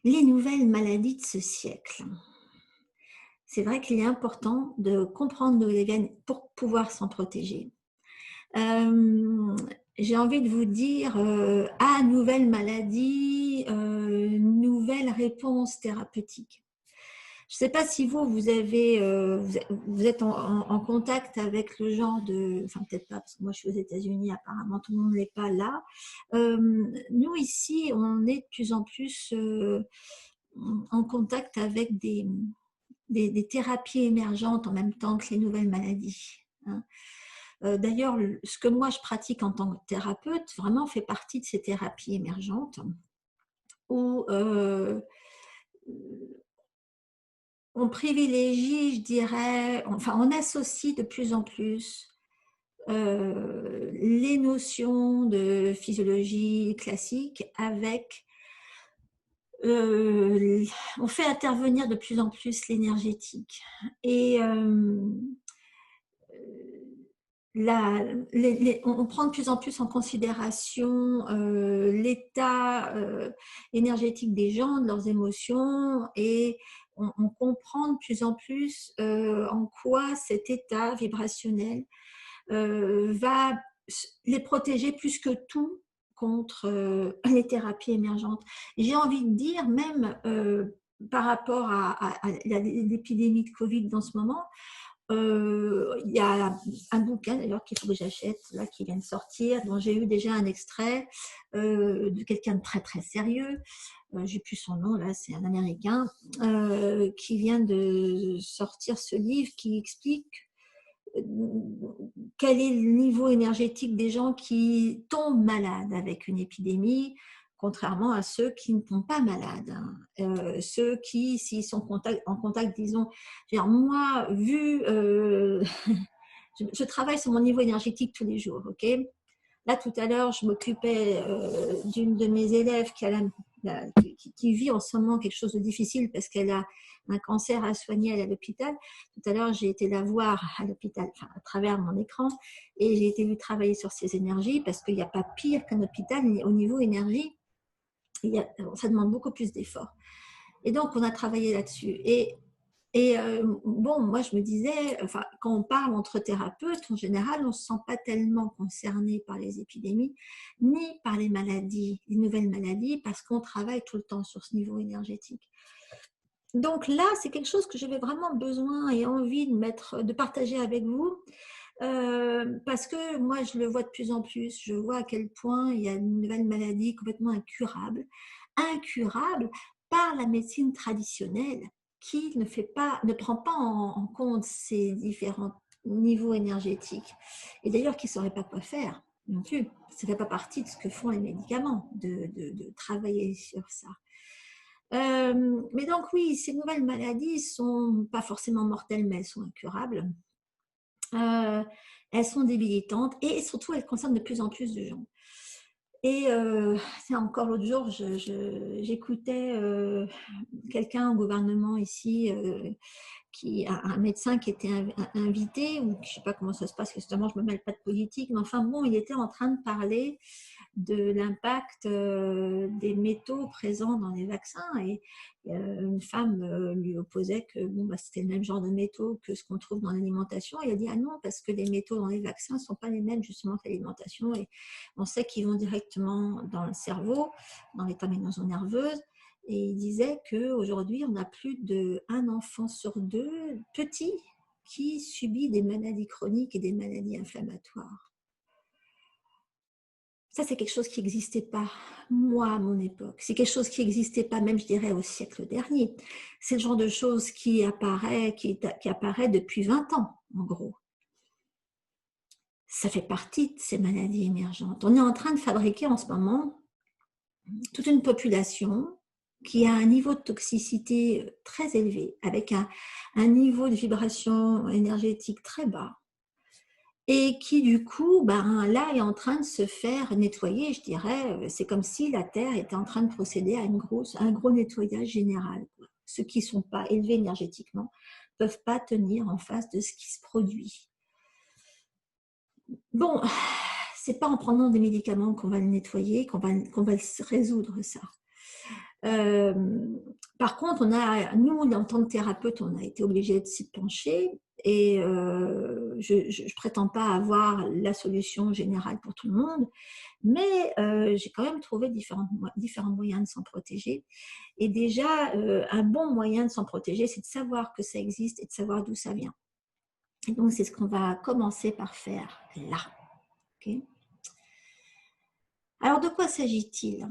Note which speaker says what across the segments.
Speaker 1: Les nouvelles maladies de ce siècle. C'est vrai qu'il est important de comprendre d'où elles viennent pour pouvoir s'en protéger. Hem, j'ai envie de vous dire, «Ah, nouvelle maladie, nouvelle réponse thérapeutique». Je ne sais pas si vous avez, vous êtes en contact avec le genre de, enfin peut-être pas parce que moi je suis aux États-Unis, apparemment tout le monde n'est pas là. Nous ici, on est de plus en plus, en contact avec des thérapies émergentes en même temps que les nouvelles maladies, hein. D'ailleurs, ce que moi je pratique en tant que thérapeute vraiment fait partie de ces thérapies émergentes où on privilégie, je dirais, enfin on associe de plus en plus les notions de physiologie classique avec, on fait intervenir de plus en plus l'énergétique. Et la, on prend de plus en plus en considération l'état énergétique des gens, de leurs émotions, et on comprend de plus en plus en quoi cet état vibrationnel va les protéger plus que tout contre les thérapies émergentes. J'ai envie de dire même par rapport à l'épidémie de Covid dans ce moment, il y a un bouquin d'ailleurs qu'il faut que j'achète, là, qui vient de sortir, dont j'ai eu déjà un extrait de quelqu'un de très très sérieux. J'ai plus son nom là, c'est un Américain qui vient de sortir ce livre qui explique euh, quel est le niveau énergétique des gens qui tombent malades avec une épidémie, contrairement à ceux qui ne tombent pas malades, hein. Ceux qui, s'ils sont en contact, disons, moi, vu, je travaille sur mon niveau énergétique tous les jours, ok. Là, tout à l'heure, je m'occupais d'une de mes élèves qui vit en ce moment quelque chose de difficile parce qu'elle a un cancer à soigner, elle est à l'hôpital. Tout à l'heure, j'ai été la voir à l'hôpital, enfin, à travers mon écran, et j'ai été lui travailler sur ses énergies parce qu'il n'y a pas pire qu'un hôpital au niveau énergie. Ça demande beaucoup plus d'efforts. Et donc, on a travaillé là-dessus. Bon, moi, je me disais, enfin, quand on parle entre thérapeutes, en général, on ne se sent pas tellement concerné par les épidémies, ni par les maladies, les nouvelles maladies, parce qu'on travaille tout le temps sur ce niveau énergétique. Donc là, c'est quelque chose que j'avais vraiment besoin et envie de partager avec vous, parce que moi, je le vois de plus en plus. Je vois à quel point il y a une nouvelle maladie complètement incurable par la médecine traditionnelle qui ne prend pas en compte ces différents niveaux énergétiques. Et d'ailleurs, qui ne saurait pas quoi faire non plus. Ça ne fait pas partie de ce que font les médicaments, de travailler sur ça. Mais donc oui, ces nouvelles maladies sont pas forcément mortelles, mais elles sont incurables. Euh, Elles sont débilitantes et surtout elles concernent de plus en plus de gens. Et c'est encore l'autre jour, j'écoutais quelqu'un au gouvernement ici, un médecin qui était invité, ou je ne sais pas comment ça se passe, justement, je ne me mêle pas de politique, mais enfin bon, il était en train de parler de l'impact des métaux présents dans les vaccins. Et une femme lui opposait que bon, c'était le même genre de métaux que ce qu'on trouve dans l'alimentation. Il a dit ah non, parce que les métaux dans les vaccins ne sont pas les mêmes justement que l'alimentation. Et on sait qu'ils vont directement dans le cerveau, dans les terminaisons nerveuses. Et il disait qu'aujourd'hui, on a plus d'un enfant sur deux petits qui subit des maladies chroniques et des maladies inflammatoires. Ça, c'est quelque chose qui n'existait pas, moi, à mon époque. C'est quelque chose qui n'existait pas, même, je dirais, au siècle dernier. C'est le genre de choses qui apparaît depuis 20 ans, en gros. Ça fait partie de ces maladies émergentes. On est en train de fabriquer en ce moment toute une population qui a un niveau de toxicité très élevé, avec un niveau de vibration énergétique très bas, et qui du coup, là, est en train de se faire nettoyer, je dirais. C'est comme si la Terre était en train de procéder à un gros nettoyage général. Ceux qui ne sont pas élevés énergétiquement ne peuvent pas tenir en face de ce qui se produit. Bon, c'est pas en prenant des médicaments qu'on va le nettoyer, qu'on va résoudre ça. Euh, Par contre, nous, en tant que thérapeute, on a été obligés de s'y pencher et je ne prétends pas avoir la solution générale pour tout le monde, mais j'ai quand même trouvé différents moyens de s'en protéger. Et déjà, un bon moyen de s'en protéger, c'est de savoir que ça existe et de savoir d'où ça vient. Et donc, c'est ce qu'on va commencer par faire là. Okay. Alors, de quoi s'agit-il?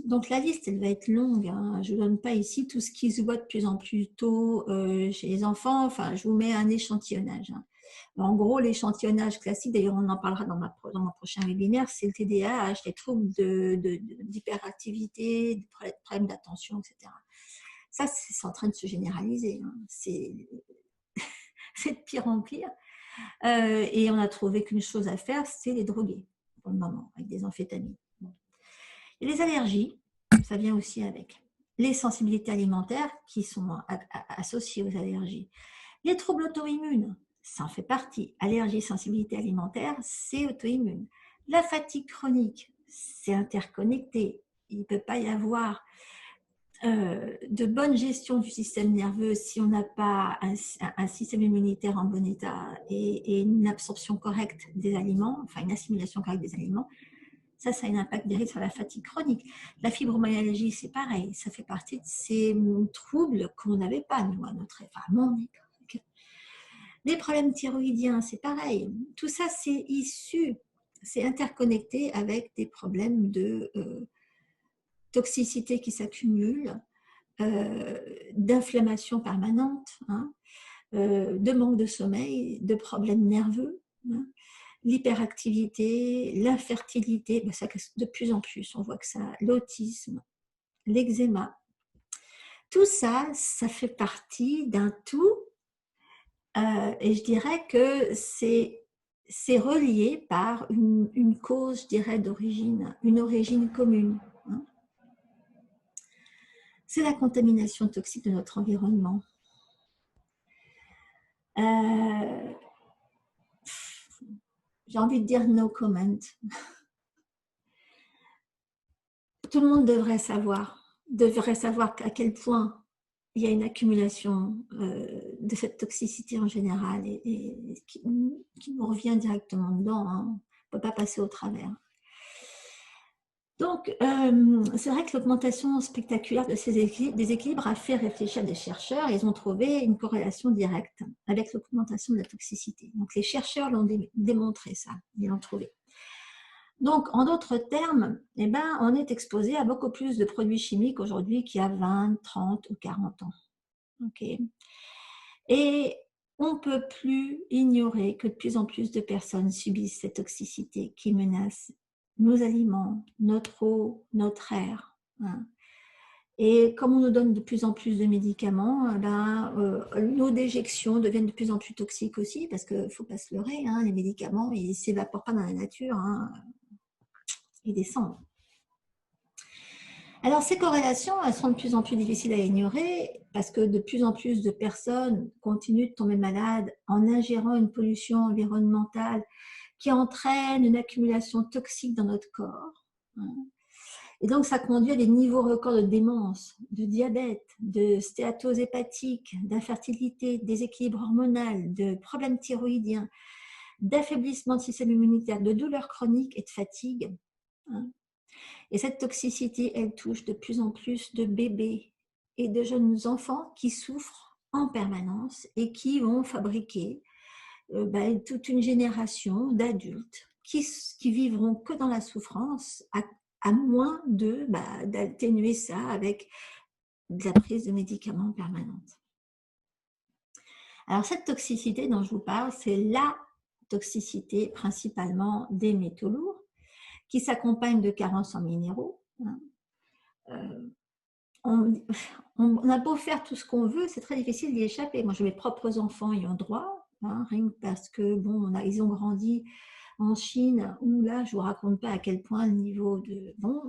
Speaker 1: Donc, la liste, elle va être longue. Hein. Je ne vous donne pas ici tout ce qui se voit de plus en plus tôt chez les enfants. Enfin, je vous mets un échantillonnage. Hein. En gros, l'échantillonnage classique, d'ailleurs, on en parlera dans mon prochain webinaire, c'est le TDAH, les troubles d'hyperactivité, des problèmes d'attention, etc. Ça, c'est en train de se généraliser. Hein. C'est de pire en pire. Et on a trouvé qu'une chose à faire, c'est les droguer, pour le moment, avec des amphétamines. Et les allergies, ça vient aussi avec. Les sensibilités alimentaires qui sont associées aux allergies. Les troubles auto-immunes, ça en fait partie. Allergie, sensibilité alimentaire, c'est auto-immune. La fatigue chronique, c'est interconnecté. Il ne peut pas y avoir de bonne gestion du système nerveux si on n'a pas un système immunitaire en bon état et une absorption correcte des aliments, enfin une assimilation correcte des aliments. Ça a un impact direct sur la fatigue chronique. La fibromyalgie, c'est pareil. Ça fait partie de ces troubles qu'on n'avait pas, nous, à notre époque. Les problèmes thyroïdiens, c'est pareil. Tout ça, c'est issu, c'est interconnecté avec des problèmes de toxicité qui s'accumulent, d'inflammation permanente, hein, de manque de sommeil, de problèmes nerveux, hein, l'hyperactivité, l'infertilité, ben ça, de plus en plus, on voit que ça, l'autisme, l'eczéma, tout ça, ça fait partie d'un tout, et je dirais que c'est relié par une cause, je dirais, d'origine, une origine commune. Hein. C'est la contamination toxique de notre environnement. J'ai envie de dire no comment. Tout le monde devrait savoir à quel point il y a une accumulation de cette toxicité en général et qui nous revient directement dedans. Hein. On ne peut pas passer au travers. Donc, c'est vrai que l'augmentation spectaculaire de ces déséquilibres a fait réfléchir des chercheurs. Ils ont trouvé une corrélation directe avec l'augmentation de la toxicité. Donc, les chercheurs l'ont démontré ça, ils l'ont trouvé. Donc, en d'autres termes, eh ben, on est exposé à beaucoup plus de produits chimiques aujourd'hui qu'il y a 20, 30 ou 40 ans. Okay. Et on ne peut plus ignorer que de plus en plus de personnes subissent cette toxicité qui menace nos aliments, notre eau, notre air. Hein. Et comme on nous donne de plus en plus de médicaments, nos déjections deviennent de plus en plus toxiques aussi, parce qu'il ne faut pas se leurrer, hein, les médicaments, ils ne s'évaporent pas dans la nature, hein, ils descendent. Alors, ces corrélations, elles sont de plus en plus difficiles à ignorer parce que de plus en plus de personnes continuent de tomber malades en ingérant une pollution environnementale qui entraîne une accumulation toxique dans notre corps. Et donc, ça conduit à des niveaux records de démence, de diabète, de stéatose hépatique, d'infertilité, de déséquilibre hormonal, de problèmes thyroïdiens, d'affaiblissement du système immunitaire, de douleurs chroniques et de fatigue. Et cette toxicité, elle touche de plus en plus de bébés et de jeunes enfants qui souffrent en permanence et qui vont fabriquer toute une génération d'adultes qui vivront que dans la souffrance, à moins d'atténuer ça avec de la prise de médicaments permanente. Alors cette toxicité dont je vous parle, c'est la toxicité principalement des métaux lourds, qui s'accompagne de carences en minéraux. On a beau faire tout ce qu'on veut, c'est très difficile d'y échapper. Moi, mes propres enfants y ont droit, hein, rien que parce que bon, ils ont grandi en Chine, où là, je ne vous raconte pas à quel point le niveau de... Bon,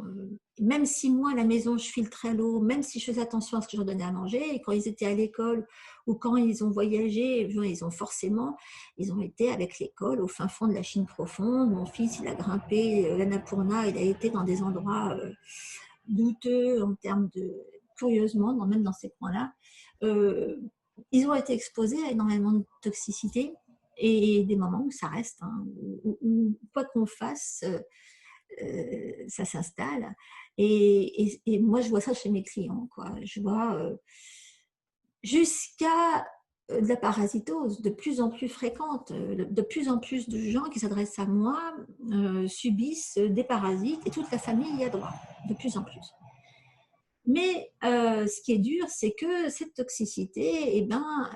Speaker 1: même si moi, à la maison, je filtrais l'eau, même si je faisais attention à ce que je leur donnais à manger, et quand ils étaient à l'école ou quand ils ont voyagé, ils ont été avec l'école au fin fond de la Chine profonde. Mon fils, il a grimpé l'Annapurna, il a été dans des endroits douteux en termes de, curieusement, même dans ces coins-là, ils ont été exposés à énormément de toxicité et des moments où ça reste, hein, où quoi qu'on fasse, ça s'installe. Et moi, je vois ça chez mes clients, quoi. Je vois jusqu'à de la parasitose de plus en plus fréquente. De plus en plus de gens qui s'adressent à moi subissent des parasites et toute la famille y a droit, de plus en plus. Mais ce qui est dur, c'est que cette toxicité, eh ben,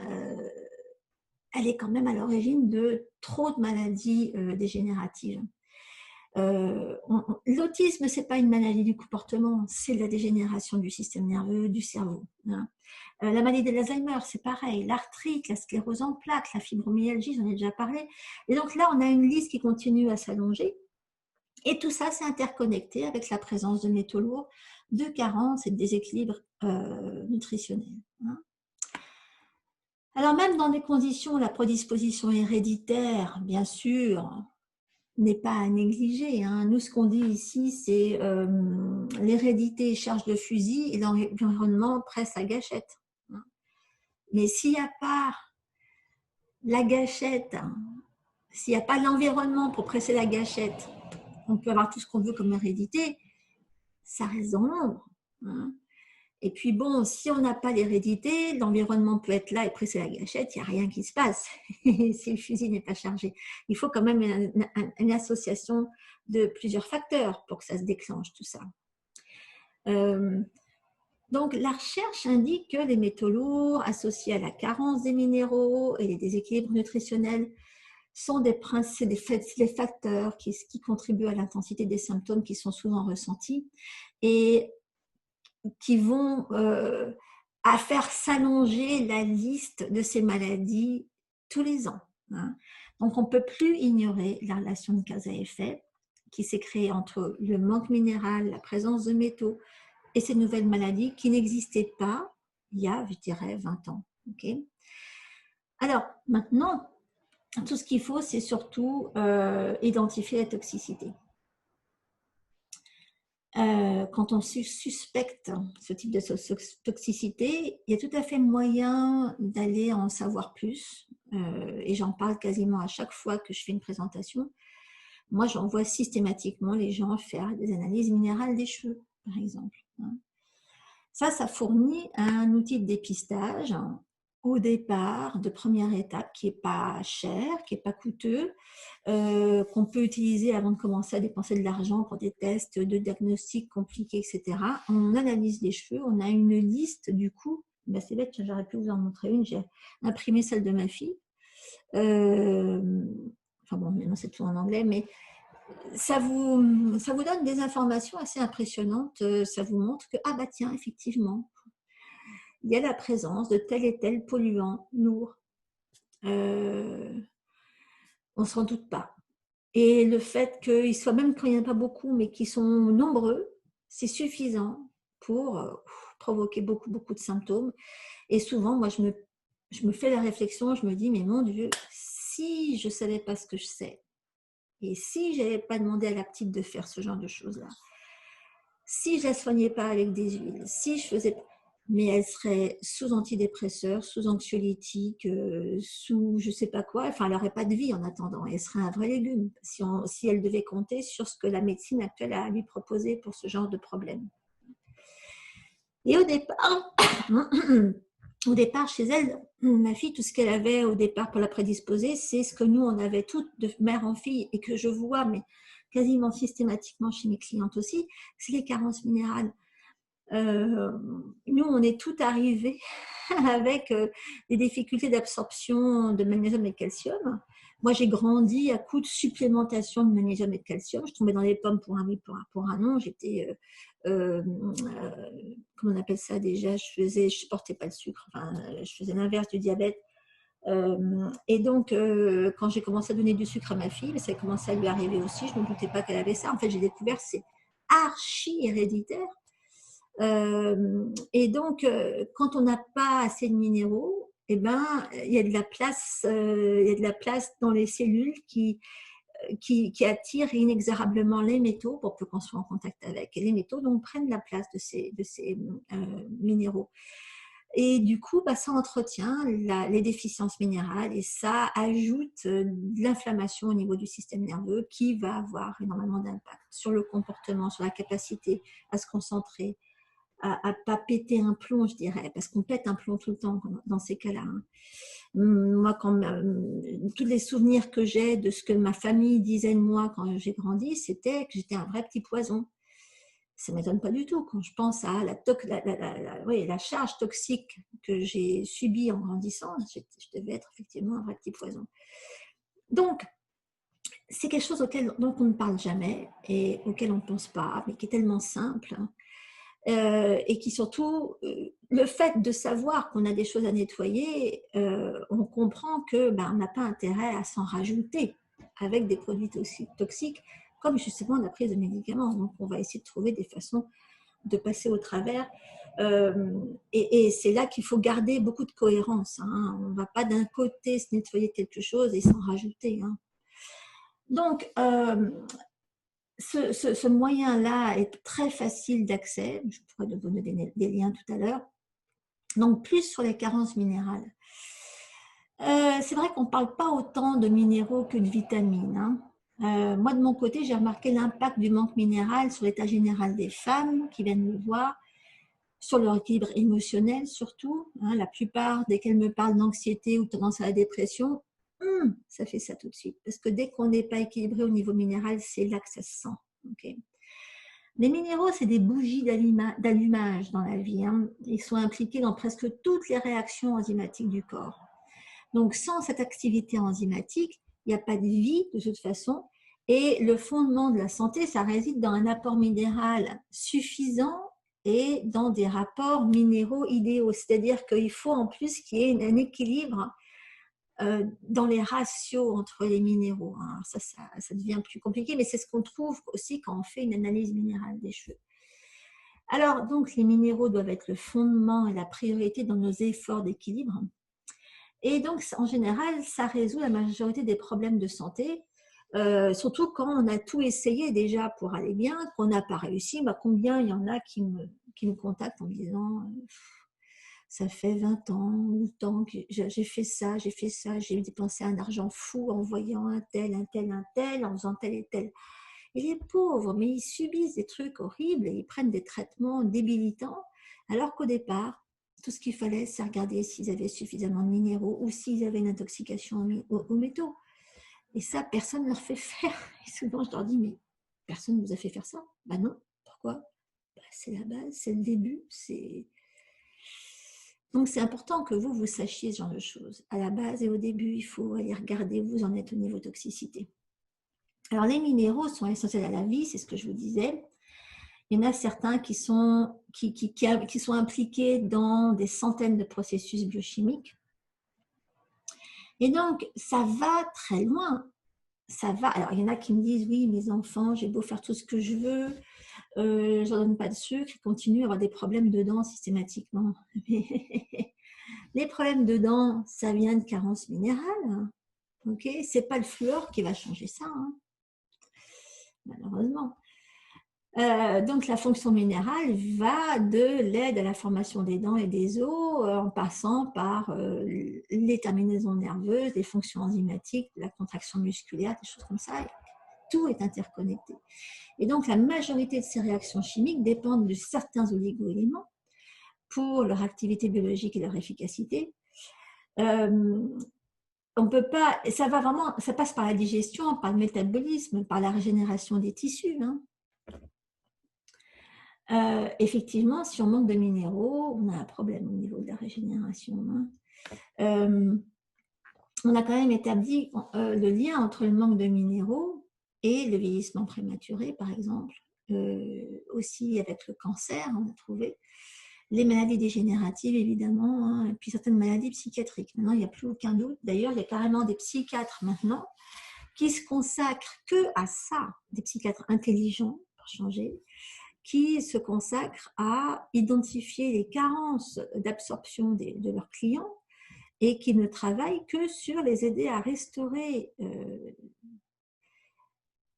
Speaker 1: elle est quand même à l'origine de trop de maladies dégénératives. L'autisme, ce n'est pas une maladie du comportement, c'est de la dégénération du système nerveux, du cerveau. Hein. La maladie de l'Alzheimer, c'est pareil, l'arthrite, la sclérose en plaques, la fibromyalgie, j'en ai déjà parlé. Et donc là, on a une liste qui continue à s'allonger. Et tout ça, c'est interconnecté avec la présence de métaux lourds, de carences et de déséquilibres nutritionnels. Hein. Alors même dans des conditions où la prédisposition héréditaire, bien sûr, n'est pas à négliger. Hein. Nous, ce qu'on dit ici, c'est l'hérédité charge de fusil et l'environnement presse à gâchette. Hein. Mais s'il n'y a pas la gâchette, hein, s'il n'y a pas l'environnement pour presser la gâchette, on peut avoir tout ce qu'on veut comme hérédité, ça reste dans l'ombre. Hein. Et puis bon, si on n'a pas l'hérédité, l'environnement peut être là et presser la gâchette, il n'y a rien qui se passe si le fusil n'est pas chargé. Il faut quand même une association de plusieurs facteurs pour que ça se déclenche tout ça. Donc la recherche indique que les métaux lourds associés à la carence des minéraux et les déséquilibres nutritionnels sont des facteurs qui contribuent à l'intensité des symptômes qui sont souvent ressentis et qui vont à faire s'allonger la liste de ces maladies tous les ans. Hein. Donc, on ne peut plus ignorer la relation de cause à effet qui s'est créée entre le manque minéral, la présence de métaux et ces nouvelles maladies qui n'existaient pas il y a, je dirais, 20 ans. Okay. Alors, maintenant, tout ce qu'il faut, c'est surtout identifier la toxicité. Quand on suspecte ce type de toxicité, il y a tout à fait moyen d'aller en savoir plus. Et j'en parle quasiment à chaque fois que je fais une présentation. Moi, j'envoie systématiquement les gens faire des analyses minérales des cheveux, par exemple. Ça fournit un outil de dépistage au départ, de première étape, qui n'est pas cher, qui n'est pas coûteux, qu'on peut utiliser avant de commencer à dépenser de l'argent pour des tests de diagnostic compliqués, etc. On analyse les cheveux, on a une liste du coup. Ben c'est bête, j'aurais pu vous en montrer une, j'ai imprimé celle de ma fille. Enfin bon, maintenant c'est tout en anglais, mais ça vous donne des informations assez impressionnantes. Ça vous montre que, ah bah tiens, effectivement, il y a la présence de tel et tel polluant lourd. On ne s'en doute pas. Et le fait qu'ils soient, même quand il n'y en a pas beaucoup, mais qu'ils sont nombreux, c'est suffisant pour provoquer beaucoup de symptômes. Et souvent, moi, je me fais la réflexion, je me dis, mais mon Dieu, si je ne savais pas ce que je sais, et si je n'avais pas demandé à la petite de faire ce genre de choses-là, si je ne la soignais pas avec des huiles, si je faisais... Mais elle serait sous antidépresseur, sous anxiolytique, sous je ne sais pas quoi. Enfin, elle n'aurait pas de vie en attendant. Elle serait un vrai légume si elle devait compter sur ce que la médecine actuelle a à lui proposer pour ce genre de problème. Et au départ, chez elle, ma fille, tout ce qu'elle avait au départ pour la prédisposer, c'est ce que nous, on avait toutes de mère en fille et que je vois, mais quasiment systématiquement chez mes clientes aussi, c'est les carences minérales. Nous, on est tout arrivé avec des difficultés d'absorption de magnésium et de calcium. Moi, j'ai grandi à coup de supplémentation de magnésium et de calcium. Je tombais dans les pommes pour un oui, pour un non. J'étais, comment on appelle ça déjà, je portais pas le sucre. Enfin, je faisais l'inverse du diabète. Et donc, quand j'ai commencé à donner du sucre à ma fille, ça a commencé à lui arriver aussi. Je ne me doutais pas qu'elle avait ça. En fait, j'ai découvert c'est archi héréditaire. Et donc, quand on n'a pas assez de minéraux, eh ben, il y a de la place dans les cellules qui qui attirent inexorablement les métaux pour peu qu'on soit en contact avec. Et les métaux donc prennent la place de ces minéraux. Et du coup, ça entretient les déficiences minérales et ça ajoute de l'inflammation au niveau du système nerveux qui va avoir énormément d'impact sur le comportement, sur la capacité à se concentrer, à pas péter un plomb, je dirais, parce qu'on pète un plomb tout le temps dans ces cas-là. Hein. Moi, tous les souvenirs que j'ai de ce que ma famille disait de moi quand j'ai grandi, c'était que j'étais un vrai petit poison. Ça ne m'étonne pas du tout quand je pense à la charge toxique que j'ai subie en grandissant. Je devais être effectivement un vrai petit poison. Donc, c'est quelque chose dont on ne parle jamais et auquel on ne pense pas, mais qui est tellement simple. Et qui surtout, le fait de savoir qu'on a des choses à nettoyer, on comprend que on n'a pas intérêt à s'en rajouter avec des produits toxiques, comme justement la prise de médicaments. Donc, on va essayer de trouver des façons de passer au travers. Et c'est là qu'il faut garder beaucoup de cohérence. Hein. On ne va pas d'un côté se nettoyer quelque chose et s'en rajouter. Hein. Donc, ce moyen-là est très facile d'accès. Je pourrais vous donner des liens tout à l'heure. Donc, plus sur les carences minérales. C'est vrai qu'on ne parle pas autant de minéraux que de vitamines. Hein. Moi, de mon côté, j'ai remarqué l'impact du manque minéral sur l'état général des femmes qui viennent me voir, sur leur équilibre émotionnel surtout. Hein. La plupart, dès qu'elles me parlent d'anxiété ou de tendance à la dépression, ça fait ça tout de suite. Parce que dès qu'on n'est pas équilibré au niveau minéral, c'est là que ça se sent. Okay. Les minéraux, c'est des bougies d'allumage dans la vie. Hein. Ils sont impliqués dans presque toutes les réactions enzymatiques du corps. Donc, sans cette activité enzymatique, il n'y a pas de vie de toute façon. Et le fondement de la santé, ça réside dans un apport minéral suffisant et dans des rapports minéraux idéaux. C'est-à-dire qu'il faut en plus qu'il y ait un équilibre dans les ratios entre les minéraux. Hein. Ça devient plus compliqué, mais c'est ce qu'on trouve aussi quand on fait une analyse minérale des cheveux. Alors, donc, les minéraux doivent être le fondement et la priorité dans nos efforts d'équilibre. Et donc, en général, ça résout la majorité des problèmes de santé, surtout quand on a tout essayé déjà pour aller bien, qu'on n'a pas réussi. Combien il y en a qui me contactent en me disant ça fait 20 ans ou tant que j'ai fait ça, j'ai dépensé un argent fou en voyant un tel, en faisant tel et tel. Et les pauvres, mais ils subissent des trucs horribles et ils prennent des traitements débilitants, alors qu'au départ, tout ce qu'il fallait, c'est regarder s'ils avaient suffisamment de minéraux ou s'ils avaient une intoxication aux métaux. Et ça, personne ne leur fait faire. Et souvent, je leur dis, mais personne ne vous a fait faire ça? Non. Pourquoi? C'est la base, c'est le début, Donc, c'est important que vous sachiez ce genre de choses. À la base et au début, il faut aller regarder où vous en êtes au niveau toxicité. Alors, les minéraux sont essentiels à la vie, c'est ce que je vous disais. Il y en a certains qui sont impliqués dans des centaines de processus biochimiques. Et donc, ça va très loin. Ça va. Alors, il y en a qui me disent, oui, mes enfants, j'ai beau faire tout ce que je veux, je ne donne pas de sucre, ils continuent à avoir des problèmes de dents systématiquement. Les problèmes de dents, ça vient de carences minérales. Okay, ce n'est pas le fluor qui va changer ça, hein, malheureusement. Donc, la fonction minérale va de l'aide à la formation des dents et des os, en passant par les terminaisons nerveuses, les fonctions enzymatiques, la contraction musculaire, des choses comme ça. Tout est interconnecté. Et donc, la majorité de ces réactions chimiques dépendent de certains oligo-éléments pour leur activité biologique et leur efficacité. On peut pas, ça passe par la digestion, par le métabolisme, par la régénération des tissus. Hein. Effectivement, si on manque de minéraux, on a un problème au niveau de la régénération. Hein. On a quand même établi le lien entre le manque de minéraux et le vieillissement prématuré, par exemple. Aussi avec le cancer, on a trouvé. Les maladies dégénératives, évidemment, hein, et puis certaines maladies psychiatriques. Maintenant, il n'y a plus aucun doute. D'ailleurs, il y a carrément des psychiatres maintenant qui se consacrent que à ça, des psychiatres intelligents, pour changer, qui se consacrent à identifier les carences d'absorption de leurs clients et qui ne travaillent que sur les aider à restaurer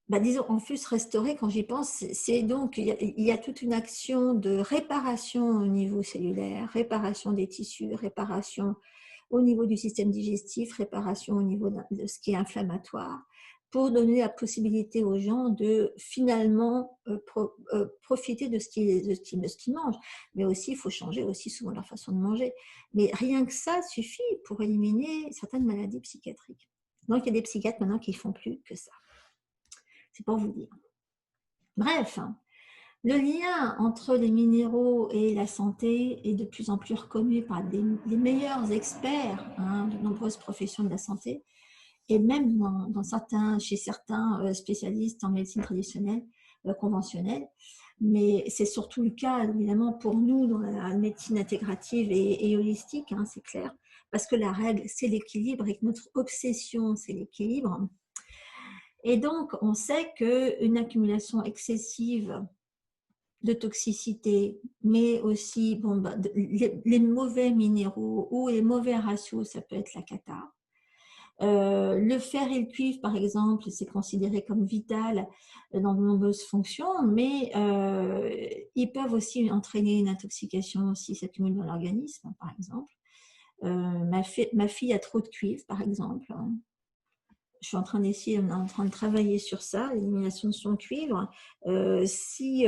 Speaker 1: bah, disons, en plus restaurer, quand j'y pense, c'est donc, il y a toute une action de réparation au niveau cellulaire, réparation des tissus, réparation au niveau du système digestif, réparation au niveau de ce qui est inflammatoire, pour donner la possibilité aux gens de finalement profiter de ce qu'ils mangent. Mais aussi, il faut changer aussi souvent leur façon de manger. Mais rien que ça suffit pour éliminer certaines maladies psychiatriques. Donc, il y a des psychiatres maintenant qui ne font plus que ça. C'est pour vous dire. Bref, le lien entre les minéraux et la santé est de plus en plus reconnu par les meilleurs experts de nombreuses professions de la santé, et même chez certains spécialistes en médecine traditionnelle, conventionnelle. Mais c'est surtout le cas, évidemment, pour nous dans la médecine intégrative et holistique, c'est clair, parce que la règle, c'est l'équilibre et que notre obsession, c'est l'équilibre. Et donc, on sait qu'une accumulation excessive de toxicité, mais aussi les mauvais minéraux ou les mauvais ratios, ça peut être la cata. Le fer et le cuivre, par exemple, c'est considéré comme vital dans de nombreuses fonctions, mais ils peuvent aussi entraîner une intoxication s'ils s'accumulent dans l'organisme, par exemple. Ma fille a trop de cuivre, par exemple. Je suis en train d'essayer, on est en train de travailler sur ça, l'élimination de son cuivre. Si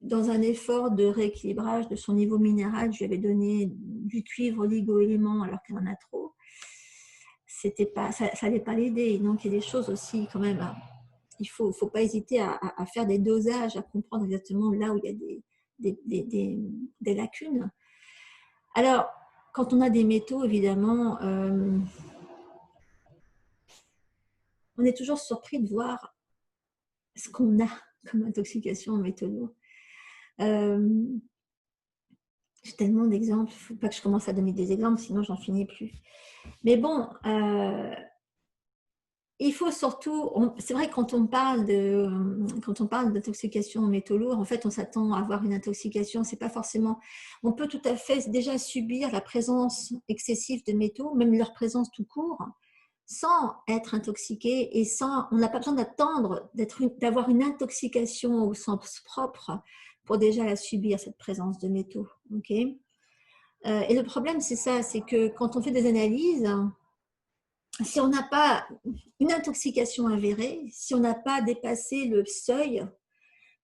Speaker 1: dans un effort de rééquilibrage de son niveau minéral, je lui avais donné du cuivre oligo-élément alors qu'elle en a trop, ça n'allait pas l'aider. Donc il y a des choses aussi quand même, il ne faut pas hésiter à faire des dosages, à comprendre exactement là où il y a des lacunes. Alors, quand on a des métaux, évidemment, on est toujours surpris de voir ce qu'on a comme intoxication en métaux lourds. J'ai tellement d'exemples, il ne faut pas que je commence à donner des exemples, sinon j'en finis plus. Mais bon, il faut surtout, c'est vrai que quand on parle d'intoxication en métaux lourds, en fait on s'attend à avoir une intoxication, c'est pas forcément, on peut tout à fait déjà subir la présence excessive de métaux, même leur présence tout court, sans être intoxiqué et on n'a pas besoin d'attendre d'avoir une intoxication au sens propre pour déjà la subir, cette présence de métaux. Okay, et le problème, c'est ça, c'est que quand on fait des analyses, si on n'a pas une intoxication avérée, si on n'a pas dépassé le seuil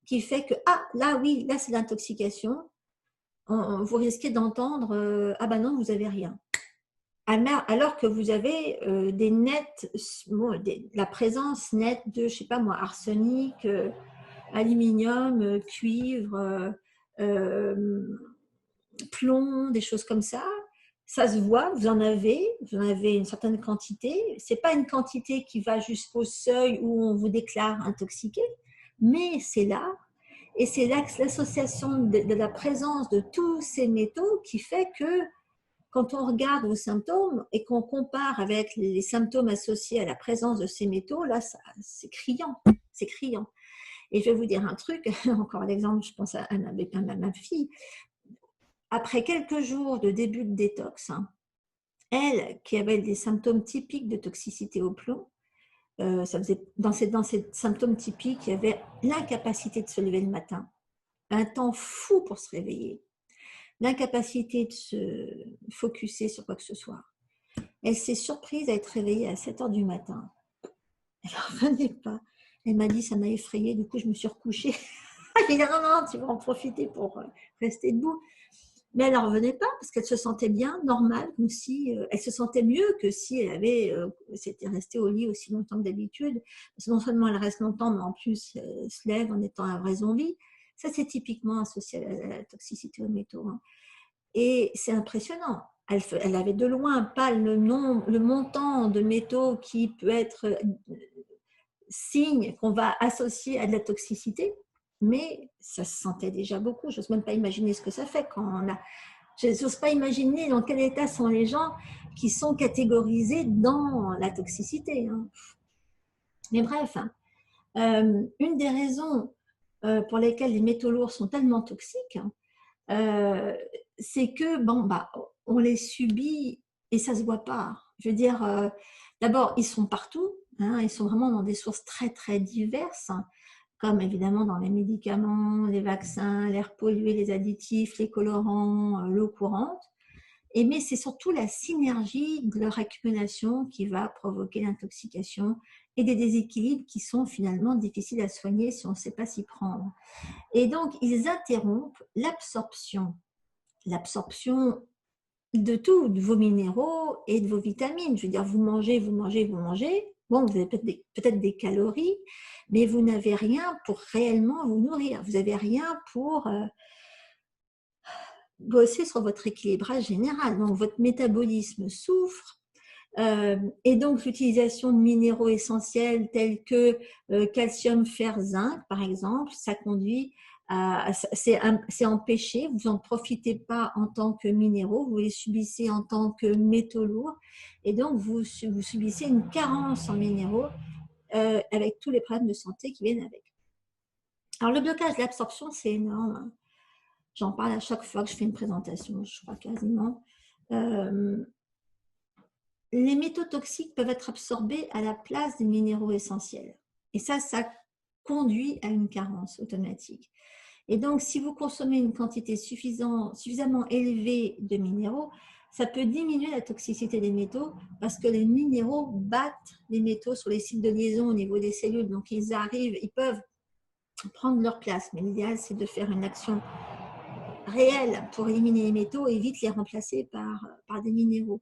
Speaker 1: qui fait que, là oui, là c'est l'intoxication, vous risquez d'entendre, ah ben non, vous n'avez rien. Alors que vous avez la présence nette de, je ne sais pas moi, arsenic, aluminium, cuivre, plomb, des choses comme ça. Ça se voit, vous en avez une certaine quantité. Ce n'est pas une quantité qui va jusqu'au seuil où on vous déclare intoxiqué, mais c'est là. Et c'est l'association de la présence de tous ces métaux qui fait que quand on regarde vos symptômes et qu'on compare avec les symptômes associés à la présence de ces métaux, là, c'est criant, c'est criant. Et je vais vous dire un truc, encore l'exemple, je pense à ma fille. Après quelques jours de début de détox, elle, qui avait des symptômes typiques de toxicité au plomb, dans ces symptômes typiques, il y avait l'incapacité de se lever le matin, un temps fou pour se réveiller, l'incapacité de se focusser sur quoi que ce soit. Elle s'est surprise à être réveillée à 7 heures du matin. Elle ne revenait pas. Elle m'a dit, ça m'a effrayée, du coup je me suis recouchée. J'ai dit, non, tu vas en profiter pour rester debout. Mais elle n'en revenait pas parce qu'elle se sentait bien, normale, comme si elle se sentait mieux que si elle s'était restée au lit aussi longtemps que d'habitude. Parce que non seulement elle reste longtemps, mais en plus elle se lève en étant un vrai zombie. Ça, c'est typiquement associé à la toxicité aux métaux. Et c'est impressionnant. Elle avait de loin pas le montant de métaux qui peut être signe qu'on va associer à de la toxicité, mais ça se sentait déjà beaucoup. Je n'ose même pas imaginer ce que ça fait quand on a... Je n'ose pas imaginer dans quel état sont les gens qui sont catégorisés dans la toxicité. Mais bref, une des raisons pour lesquelles les métaux lourds sont tellement toxiques, c'est que on les subit et ça se voit pas. Je veux dire, d'abord, ils sont partout. hein. Ils sont vraiment dans des sources très, très diverses, comme évidemment dans les médicaments, les vaccins, l'air pollué, les additifs, les colorants, l'eau courante. Mais c'est surtout la synergie de leur accumulation qui va provoquer l'intoxication et des déséquilibres qui sont finalement difficiles à soigner si on ne sait pas s'y prendre. Et donc, ils interrompent l'absorption de tout, de vos minéraux et de vos vitamines. Je veux dire, vous mangez. Bon, vous avez peut-être des calories, mais vous n'avez rien pour réellement vous nourrir. Vous n'avez rien pour bosser sur votre équilibrage général. Donc, votre métabolisme souffre. Et donc, l'utilisation de minéraux essentiels tels que calcium, fer, zinc, par exemple, ça conduit c'est empêché, vous n'en profitez pas en tant que minéraux, vous les subissez en tant que métaux lourds, et donc vous subissez une carence en minéraux avec tous les problèmes de santé qui viennent avec. Alors, le blocage de l'absorption, c'est énorme. J'en parle à chaque fois que je fais une présentation, je crois quasiment. Les métaux toxiques peuvent être absorbés à la place des minéraux essentiels. Et ça conduit à une carence automatique. Et donc, si vous consommez une quantité suffisamment élevée de minéraux, ça peut diminuer la toxicité des métaux parce que les minéraux battent les métaux sur les sites de liaison au niveau des cellules. Donc, ils peuvent prendre leur place. Mais l'idéal, c'est de faire une action réelle pour éliminer les métaux et vite les remplacer par des minéraux.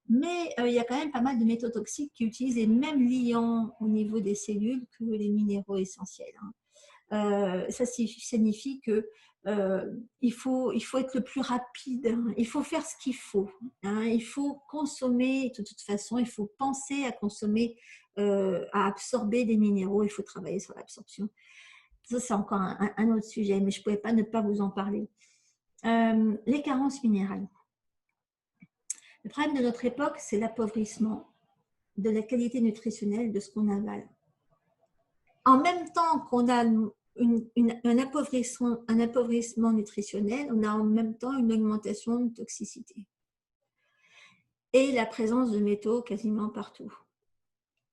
Speaker 1: Mais il y a quand même pas mal de métaux toxiques qui utilisent les mêmes liants au niveau des cellules que les minéraux essentiels. Ça signifie que il faut être le plus rapide, hein. Il faut faire ce qu'il faut, hein. Il faut consommer de toute façon, il faut penser à consommer, à absorber des minéraux, il faut travailler sur l'absorption. Ça, c'est encore un autre sujet, mais je ne pouvais pas ne pas vous en parler. Les carences minérales. Le problème de notre époque, c'est l'appauvrissement de la qualité nutritionnelle de ce qu'on avale. En même temps qu'on a un appauvrissement nutritionnel, on a en même temps une augmentation de toxicité et la présence de métaux quasiment partout.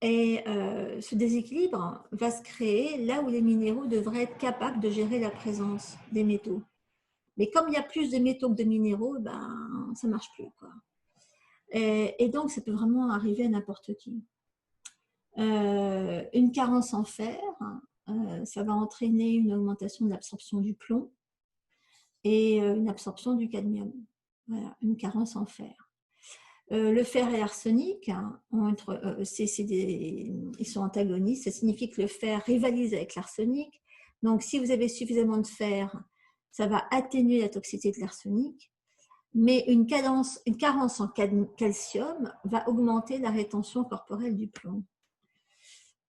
Speaker 1: Et ce déséquilibre va se créer là où les minéraux devraient être capables de gérer la présence des métaux. Mais comme il y a plus de métaux que de minéraux, ben, ça ne marche plus, quoi. Et donc, ça peut vraiment arriver à n'importe qui. Une carence en fer, ça va entraîner une augmentation de l'absorption du plomb et une absorption du cadmium. Voilà, une carence en fer. Le fer et l'arsenic, ils sont antagonistes. Ça signifie que le fer rivalise avec l'arsenic. Donc, si vous avez suffisamment de fer, ça va atténuer la toxicité de l'arsenic. Mais une carence en calcium va augmenter la rétention corporelle du plomb.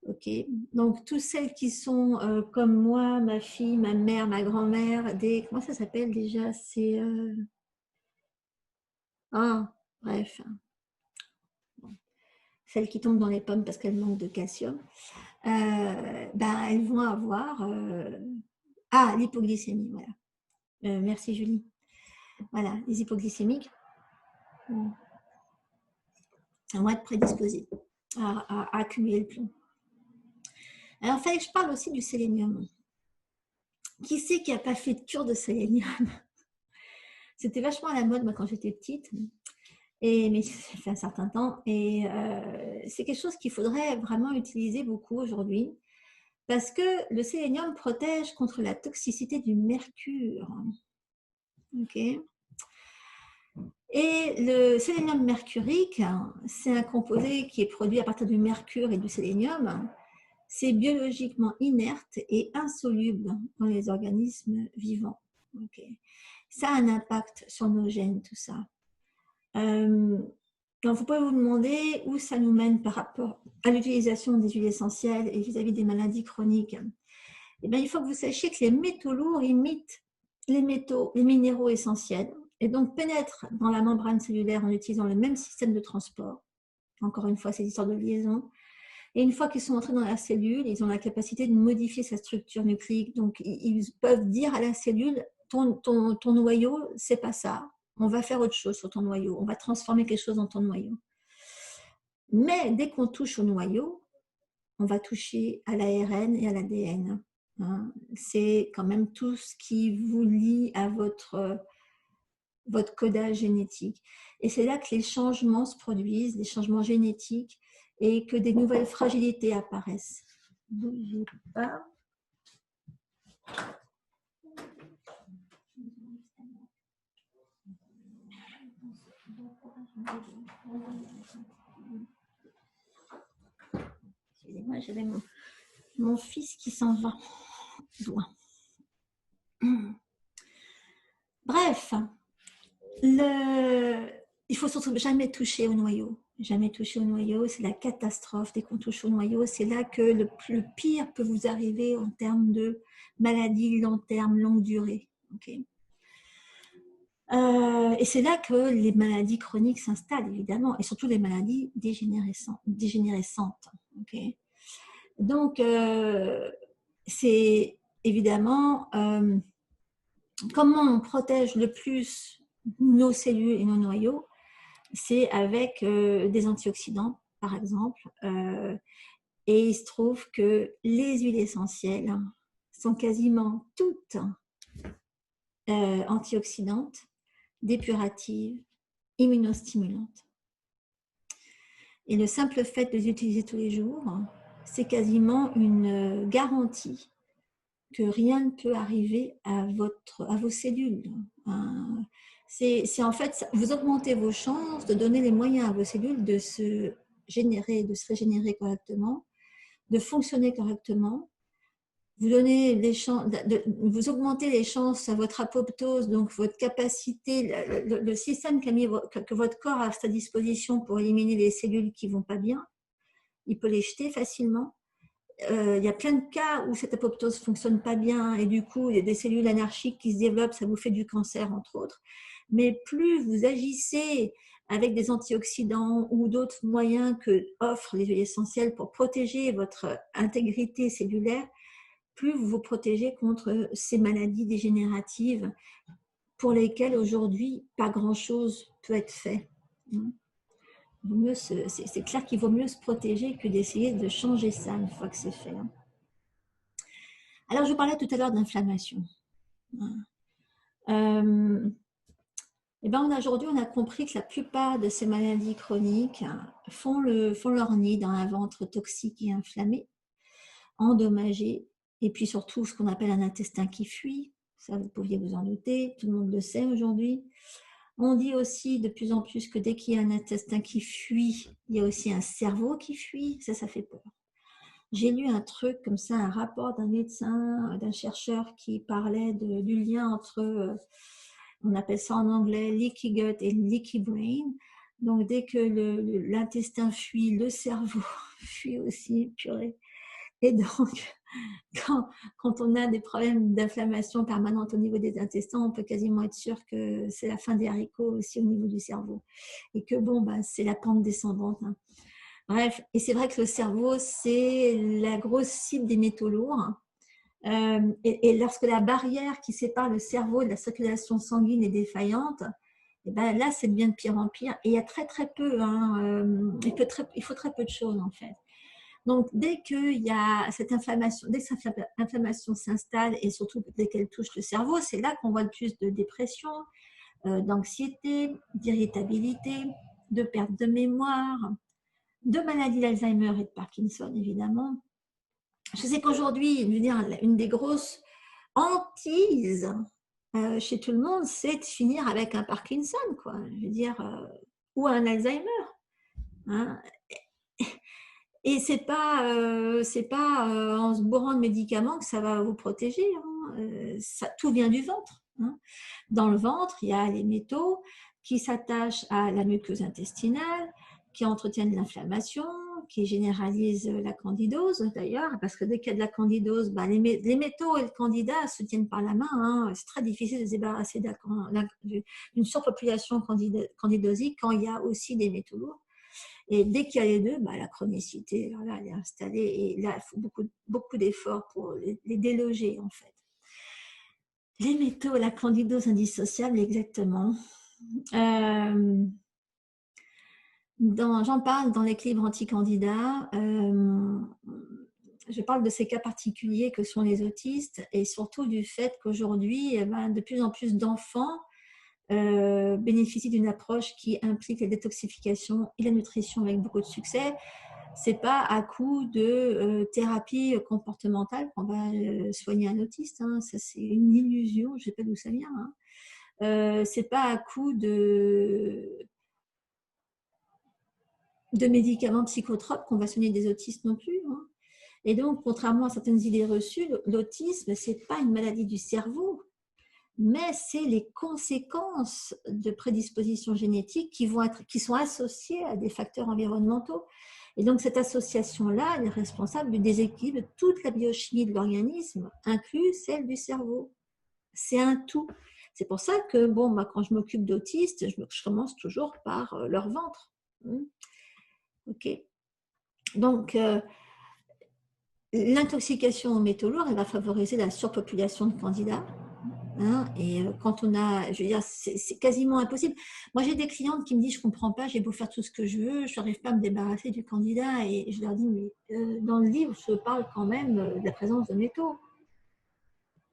Speaker 1: Ok, donc toutes celles qui sont comme moi, ma fille, ma mère, ma grand-mère, comment ça s'appelle déjà? C'est bref, bon. Celles qui tombent dans les pommes parce qu'elles manquent de calcium, elles vont avoir l'hypoglycémie, voilà. Merci Julie. Voilà, les hypoglycémiques vont être prédisposées à accumuler le plomb. Alors, il fallait que je parle aussi du sélénium. Qui c'est qui n'a pas fait de cure de sélénium? C'était vachement à la mode, moi, quand j'étais petite. Mais ça fait un certain temps. Et c'est quelque chose qu'il faudrait vraiment utiliser beaucoup aujourd'hui. Parce que le sélénium protège contre la toxicité du mercure. Ok. Et le sélénium mercurique, c'est un composé qui est produit à partir du mercure et du sélénium. C'est biologiquement inerte et insoluble dans les organismes vivants. Okay. Ça a un impact sur nos gènes, tout ça. Donc, vous pouvez vous demander où ça nous mène par rapport à l'utilisation des huiles essentielles et vis-à-vis des maladies chroniques. Eh bien, il faut que vous sachiez que les métaux lourds imitent les minéraux essentiels et donc pénètrent dans la membrane cellulaire en utilisant le même système de transport. Encore une fois, c'est l'histoire de liaison. Et une fois qu'ils sont entrés dans la cellule, ils ont la capacité de modifier sa structure nucléique. Donc, ils peuvent dire à la cellule, ton noyau, c'est pas ça. On va faire autre chose sur ton noyau. On va transformer quelque chose dans ton noyau. Mais dès qu'on touche au noyau, on va toucher à l'ARN et à l'ADN. Hein. C'est quand même tout ce qui vous lie à votre codage génétique. Et c'est là que les changements se produisent, les changements génétiques, et que des nouvelles fragilités apparaissent. Bougez pas. Excusez-moi, j'avais mon fils qui s'en va loin. Bref, il faut surtout jamais toucher au noyau. Jamais toucher au noyau, c'est la catastrophe. Dès qu'on touche au noyau, c'est là que le pire peut vous arriver en termes de maladies long terme, longue durée. Okay. Et c'est là que les maladies chroniques s'installent, évidemment, et surtout les maladies dégénérescentes. Okay. Donc, c'est évidemment comment on protège le plus nos cellules et nos noyaux, c'est avec des antioxydants, par exemple. Et il se trouve que les huiles essentielles sont quasiment toutes antioxydantes, dépuratives, immunostimulantes. Et le simple fait de les utiliser tous les jours, c'est quasiment une garantie que rien ne peut arriver à vos cellules. C'est en fait, vous augmentez vos chances de donner les moyens à vos cellules de se régénérer correctement, de fonctionner correctement. Vous augmentez les chances à votre apoptose, donc votre capacité, le système que votre corps a à sa disposition pour éliminer les cellules qui ne vont pas bien, il peut les jeter facilement. Il y a plein de cas où cette apoptose ne fonctionne pas bien et du coup, il y a des cellules anarchiques qui se développent, ça vous fait du cancer, entre autres. Mais plus vous agissez avec des antioxydants ou d'autres moyens que offrent les huiles essentielles pour protéger votre intégrité cellulaire, plus vous vous protégez contre ces maladies dégénératives pour lesquelles aujourd'hui, pas grand-chose peut être fait. C'est clair qu'il vaut mieux se protéger que d'essayer de changer ça une fois que c'est fait. Alors, je vous parlais tout à l'heure d'inflammation. Aujourd'hui, on a compris que la plupart de ces maladies chroniques font leur nid dans un ventre toxique et inflammé, endommagé, et puis surtout ce qu'on appelle un intestin qui fuit. Ça, vous pouviez vous en douter, tout le monde le sait aujourd'hui. On dit aussi de plus en plus que dès qu'il y a un intestin qui fuit, il y a aussi un cerveau qui fuit. Ça fait peur. J'ai lu un truc comme ça, un rapport d'un médecin, d'un chercheur qui parlait du lien entre, on appelle ça en anglais leaky gut et leaky brain. Donc dès que l'intestin fuit, le cerveau fuit aussi, purée. Et donc, quand on a des problèmes d'inflammation permanente au niveau des intestins, on peut quasiment être sûr que c'est la fin des haricots aussi au niveau du cerveau. Et que bon, c'est la pente descendante. Bref, et c'est vrai que le cerveau, c'est la grosse cible des métaux lourds. Et lorsque la barrière qui sépare le cerveau de la circulation sanguine est défaillante, et là, c'est bien de pire en pire. Et il y a très peu, il faut très peu de choses en fait. Donc, dès qu'il y a cette inflammation, dès que cette inflammation s'installe et surtout dès qu'elle touche le cerveau, c'est là qu'on voit le plus de dépression, d'anxiété, d'irritabilité, de perte de mémoire, de maladies d'Alzheimer et de Parkinson, évidemment. Je sais qu'aujourd'hui, une des grosses hantises chez tout le monde, c'est de finir avec un Parkinson, quoi. Je veux dire, ou un Alzheimer. Hein. Et c'est pas en se bourrant de médicaments que ça va vous protéger. Hein. Tout vient du ventre. Hein. Dans le ventre, il y a les métaux qui s'attachent à la muqueuse intestinale, qui entretiennent l'inflammation, qui généralisent la candidose d'ailleurs, parce que dès qu'il y a de la candidose, les métaux et le candida se tiennent par la main. Hein. C'est très difficile de se débarrasser d'une surpopulation candidosique quand il y a aussi des métaux lourds. Et dès qu'il y a les deux, la chronicité, alors là, elle est installée et là, il faut beaucoup d'efforts pour les déloger en fait. Les métaux, la candidose indissociable, exactement. J'en parle dans l'équilibre anti-candidat. Je parle de ces cas particuliers que sont les autistes et surtout du fait qu'aujourd'hui, de plus en plus d'enfants bénéficient d'une approche qui implique la détoxification et la nutrition avec beaucoup de succès. C'est pas à coup de thérapie comportementale qu'on va soigner un autiste, hein. Ça, c'est une illusion, je sais pas d'où ça vient, hein. C'est pas à coup de médicaments psychotropes qu'on va soigner des autistes non plus, hein. Et donc, contrairement à certaines idées reçues, l'autisme, ce n'est pas une maladie du cerveau, mais c'est les conséquences de prédispositions génétiques qui sont associées à des facteurs environnementaux. Et donc, cette association-là, elle est responsable du déséquilibre de toute la biochimie de l'organisme, inclus celle du cerveau. C'est un tout. C'est pour ça que, bon, quand je m'occupe d'autistes, je commence toujours par leur ventre. OK. Donc, l'intoxication aux métaux lourds, elle va favoriser la surpopulation de candidats. Hein, et quand on a, je veux dire, c'est quasiment impossible. Moi, j'ai des clientes qui me disent, je ne comprends pas, j'ai beau faire tout ce que je veux, je n'arrive pas à me débarrasser du candidat. Et je leur dis, mais dans le livre, je parle quand même de la présence de métaux.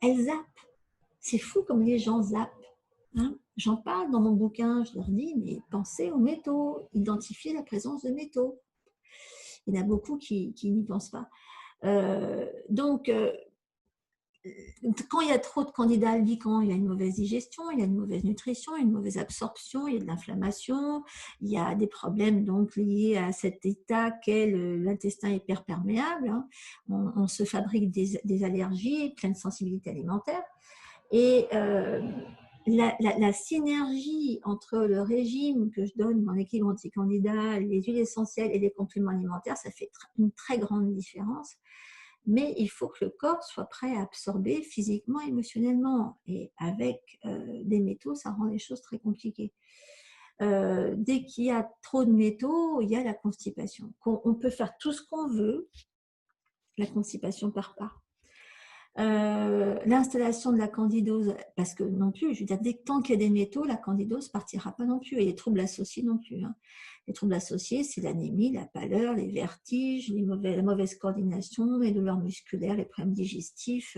Speaker 1: Elles zappent. C'est fou comme les gens zappent. Hein. J'en parle dans mon bouquin, je leur dis, mais pensez aux métaux, identifiez la présence de métaux. Il y en a beaucoup qui n'y pensent pas. Donc, quand il y a trop de candidats albicans, il y a une mauvaise digestion, il y a une mauvaise nutrition, une mauvaise absorption, il y a de l'inflammation, il y a des problèmes donc liés à cet état qu'est l'intestin hyperperméable. Hein. On se fabrique des allergies, plein de sensibilités alimentaires. Et la synergie entre le régime que je donne dans l'équilibre anti-candidat, les huiles essentielles et les compléments alimentaires, ça fait une très grande différence. Mais il faut que le corps soit prêt à absorber physiquement, émotionnellement. Et avec des métaux, ça rend les choses très compliquées. Dès qu'il y a trop de métaux, il y a la constipation. On peut faire tout ce qu'on veut, la constipation part pas. L'installation de la candidose, parce que non plus, je veux dire, tant qu'il y a des métaux, la candidose partira pas non plus, et les troubles associés non plus. Hein. Les troubles associés, c'est l'anémie, la pâleur, les vertiges, la mauvaise coordination, les douleurs musculaires, les problèmes digestifs,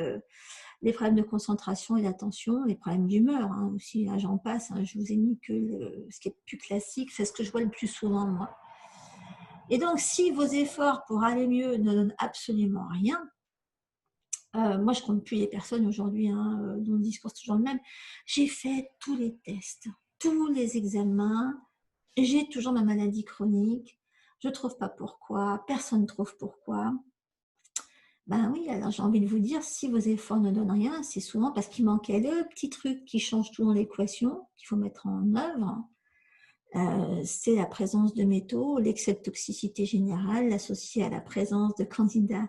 Speaker 1: les problèmes de concentration et d'attention, les problèmes d'humeur hein, aussi, là j'en passe. Hein, je vous ai mis que ce qui est plus classique, c'est ce que je vois le plus souvent moi. Et donc, si vos efforts pour aller mieux ne donnent absolument rien, moi, je ne compte plus les personnes aujourd'hui hein, dont le discours est toujours le même. J'ai fait tous les tests, tous les examens. J'ai toujours ma maladie chronique. Je ne trouve pas pourquoi. Personne ne trouve pourquoi. Ben oui, alors j'ai envie de vous dire, si vos efforts ne donnent rien, c'est souvent parce qu'il manquait le petit truc qui change tout dans l'équation, qu'il faut mettre en œuvre. C'est la présence de métaux, l'excès de toxicité générale associé à la présence de candidats